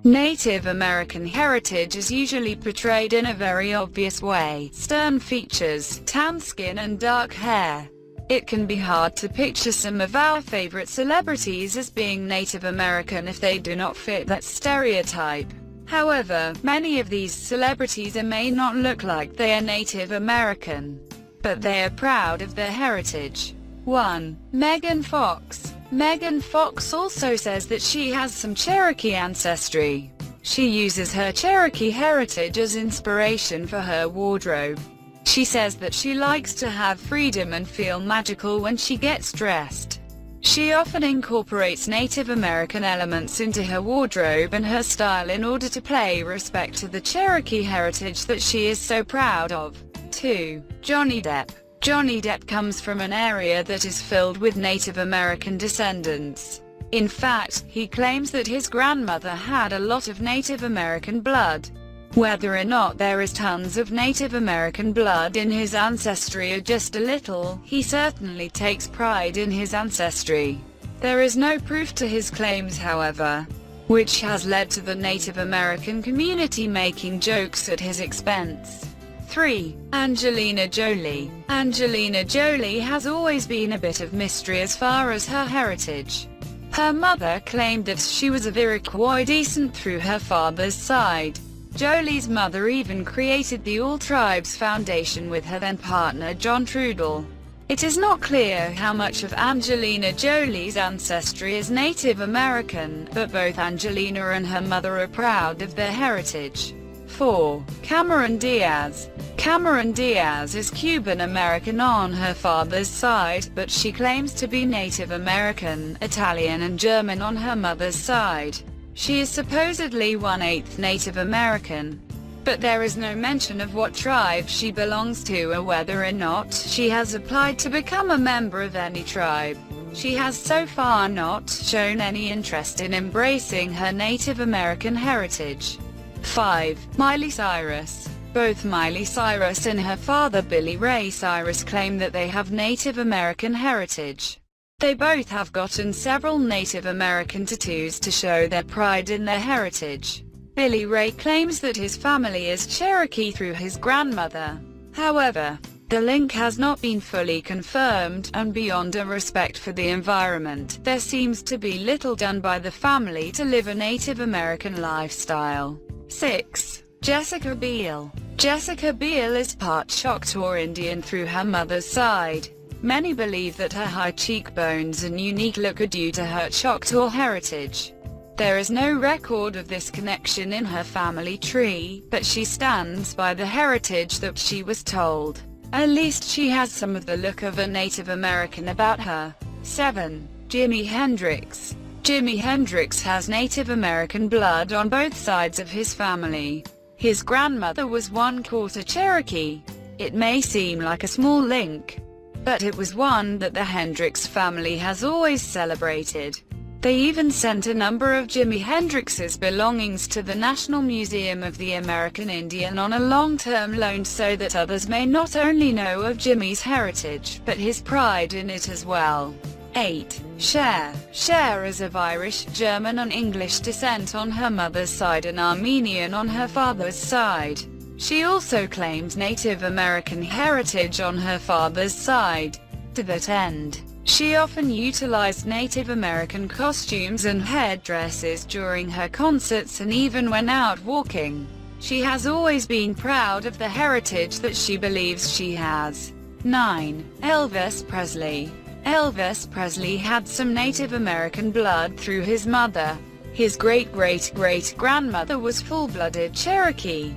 Native American heritage is usually portrayed in a very obvious way: stern features, tan skin and dark hair. It can be hard to picture some of our favorite celebrities as being Native American if they do not fit that stereotype. However, many of these celebrities may not look like they are Native American, but they are proud of their heritage. 1. Megan Fox. Megan Fox also says that she has some Cherokee ancestry. She uses her Cherokee heritage as inspiration for her wardrobe. She says that she likes to have freedom and feel magical when she gets dressed. She often incorporates Native American elements into her wardrobe and her style in order to pay respect to the Cherokee heritage that she is so proud of. 2. Johnny Depp. Johnny Depp comes from an area that is filled with Native American descendants. In fact, he claims that his grandmother had a lot of Native American blood. Whether or not there is tons of Native American blood in his ancestry or just a little, he certainly takes pride in his ancestry. There is no proof to his claims, however, which has led to the Native American community making jokes at his expense. 3. Angelina Jolie. Angelina Jolie has always been a bit of mystery as far as her heritage. Her mother claimed that she was of Iroquois descent through her father's side. Jolie's mother even created the All Tribes Foundation with her then-partner John Trudell. It is not clear how much of Angelina Jolie's ancestry is Native American, but both Angelina and her mother are proud of their heritage. 4. Cameron Diaz. Cameron Diaz is Cuban American on her father's side, but she claims to be Native American, Italian and German on her mother's side. She is supposedly 1/8 Native American, but there is no mention of what tribe she belongs to or whether or not she has applied to become a member of any tribe. She has so far not shown any interest in embracing her Native American heritage. 5. Miley Cyrus. Both Miley Cyrus and her father Billy Ray Cyrus claim that they have Native American heritage. They both have gotten several Native American tattoos to show their pride in their heritage. Billy Ray claims that his family is Cherokee through his grandmother. However, the link has not been fully confirmed, and beyond a respect for the environment, there seems to be little done by the family to live a Native American lifestyle. 6. Jessica Biel. Jessica Biel is part Choctaw Indian through her mother's side. Many believe that her high cheekbones and unique look are due to her Choctaw heritage. There is no record of this connection in her family tree, but she stands by the heritage that she was told. At least she has some of the look of a Native American about her. 7. Jimi Hendrix. Jimi Hendrix has Native American blood on both sides of his family. His grandmother was 1/4 Cherokee. It may seem like a small link, but it was one that the Hendrix family has always celebrated. They even sent a number of Jimi Hendrix's belongings to the National Museum of the American Indian on a long-term loan so that others may not only know of Jimi's heritage, but his pride in it as well. 8. Cher. Cher is of Irish, German and English descent on her mother's side and Armenian on her father's side. She also claims Native American heritage on her father's side. To that end, she often utilized Native American costumes and headdresses during her concerts and even when out walking. She has always been proud of the heritage that she believes she has. 9. Elvis Presley. Elvis Presley had some Native American blood through his mother. His great-great-great-grandmother was full-blooded Cherokee.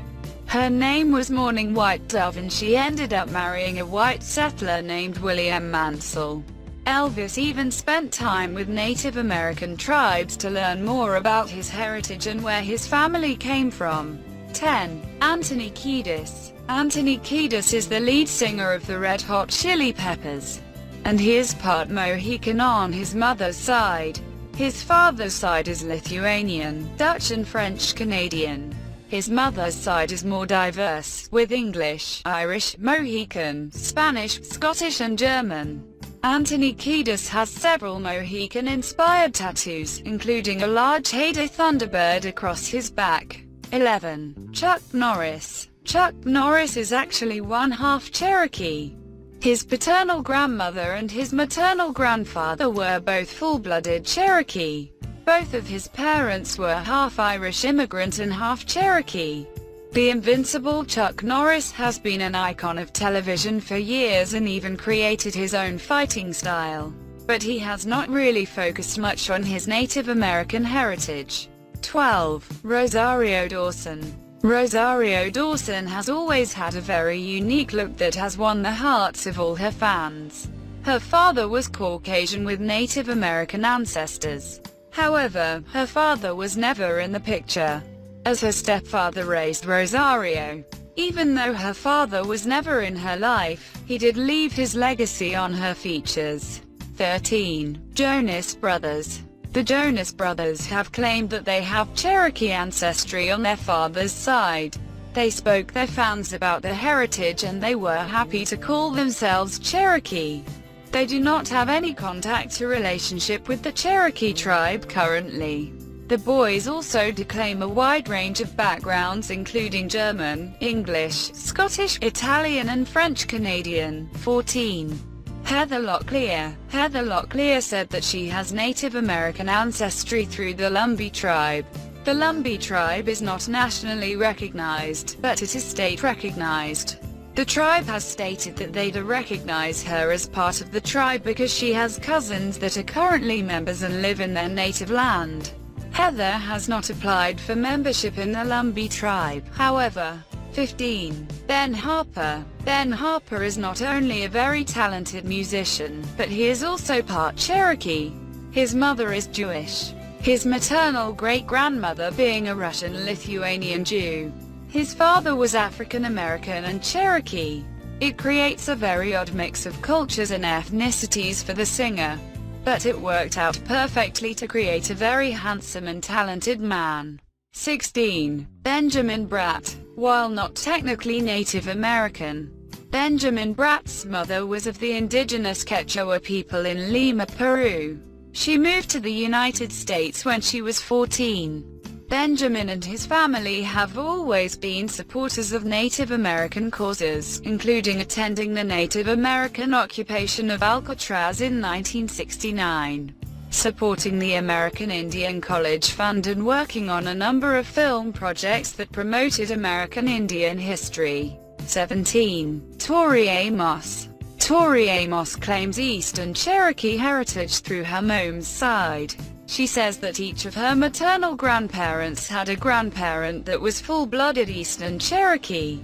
Her name was Morning White Dove and she ended up marrying a white settler named William Mansell. Elvis even spent time with Native American tribes to learn more about his heritage and where his family came from. 10. Anthony Kiedis. Anthony Kiedis is the lead singer of the Red Hot Chili Peppers, and he is part Mohican on his mother's side. His father's side is Lithuanian, Dutch and French Canadian. His mother's side is more diverse, with English, Irish, Mohican, Spanish, Scottish and German. Anthony Kiedis has several Mohican-inspired tattoos, including a large Haida Thunderbird across his back. 11. Chuck Norris. Chuck Norris is actually one-half Cherokee. His paternal grandmother and his maternal grandfather were both full-blooded Cherokee. Both of his parents were half Irish immigrant and half Cherokee. The invincible Chuck Norris has been an icon of television for years and even created his own fighting style. But he has not really focused much on his Native American heritage. 12. Rosario Dawson. Rosario Dawson has always had a very unique look that has won the hearts of all her fans. Her father was Caucasian with Native American ancestors. However, her father was never in the picture, as her stepfather raised Rosario. Even though her father was never in her life, he did leave his legacy on her features. 13. Jonas Brothers. The Jonas Brothers have claimed that they have Cherokee ancestry on their father's side. They spoke their fans about their heritage and they were happy to call themselves Cherokee. They do not have any contact or relationship with the Cherokee tribe currently. The boys also claim a wide range of backgrounds including German, English, Scottish, Italian and French Canadian. 14. Heather Locklear. Heather Locklear said that she has Native American ancestry through the Lumbee tribe. The Lumbee tribe is not nationally recognized, but it is state recognized. The tribe has stated that they do recognize her as part of the tribe because she has cousins that are currently members and live in their native land. Heather has not applied for membership in the Lumbee tribe, however. 15. Ben Harper. Ben Harper is not only a very talented musician, but he is also part Cherokee. His mother is Jewish, his maternal great-grandmother being a Russian-Lithuanian Jew. His father was African American and Cherokee. It creates a very odd mix of cultures and ethnicities for the singer. But it worked out perfectly to create a very handsome and talented man. 16. Benjamin Bratt. While not technically Native American, Benjamin Bratt's mother was of the indigenous Quechua people in Lima, Peru. She moved to the United States when she was 14. Benjamin and his family have always been supporters of Native American causes, including attending the Native American occupation of Alcatraz in 1969, supporting the American Indian College Fund and working on a number of film projects that promoted American Indian history. 17. Tori Amos. Tori Amos claims Eastern Cherokee heritage through her mom's side. She says that each of her maternal grandparents had a grandparent that was full-blooded Eastern Cherokee.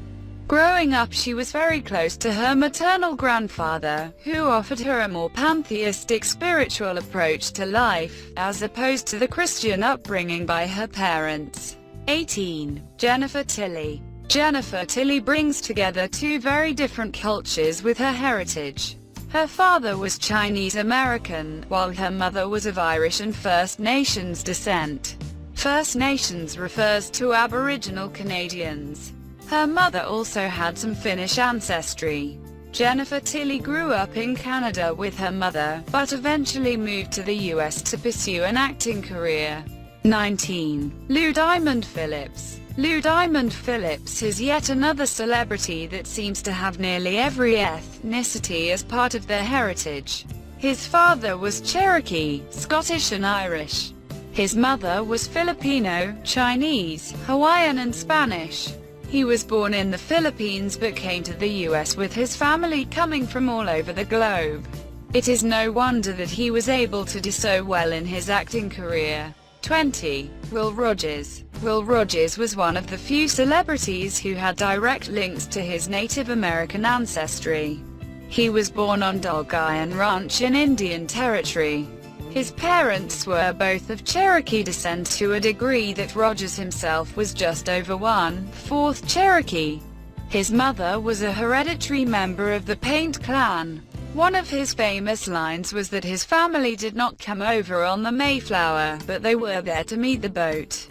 Growing up she was very close to her maternal grandfather, who offered her a more pantheistic spiritual approach to life, as opposed to the Christian upbringing by her parents. 18. Jennifer Tilly. Jennifer Tilly brings together two very different cultures with her heritage. Her father was Chinese American, while her mother was of Irish and First Nations descent. First Nations refers to Aboriginal Canadians. Her mother also had some Finnish ancestry. Jennifer Tilly grew up in Canada with her mother, but eventually moved to the US to pursue an acting career. 19. Lou Diamond Phillips. Lou Diamond Phillips is yet another celebrity that seems to have nearly every ethnicity as part of their heritage. His father was Cherokee, Scottish and Irish. His mother was Filipino, Chinese, Hawaiian and Spanish. He was born in the Philippines but came to the US with his family coming from all over the globe. It is no wonder that he was able to do so well in his acting career. 20. Will Rogers. Will Rogers was one of the few celebrities who had direct links to his Native American ancestry. He was born on Dog Iron Ranch in Indian Territory. His parents were both of Cherokee descent to a degree that Rogers himself was just over 1/4 Cherokee. His mother was a hereditary member of the Paint clan. One of his famous lines was that his family did not come over on the Mayflower, but they were there to meet the boat.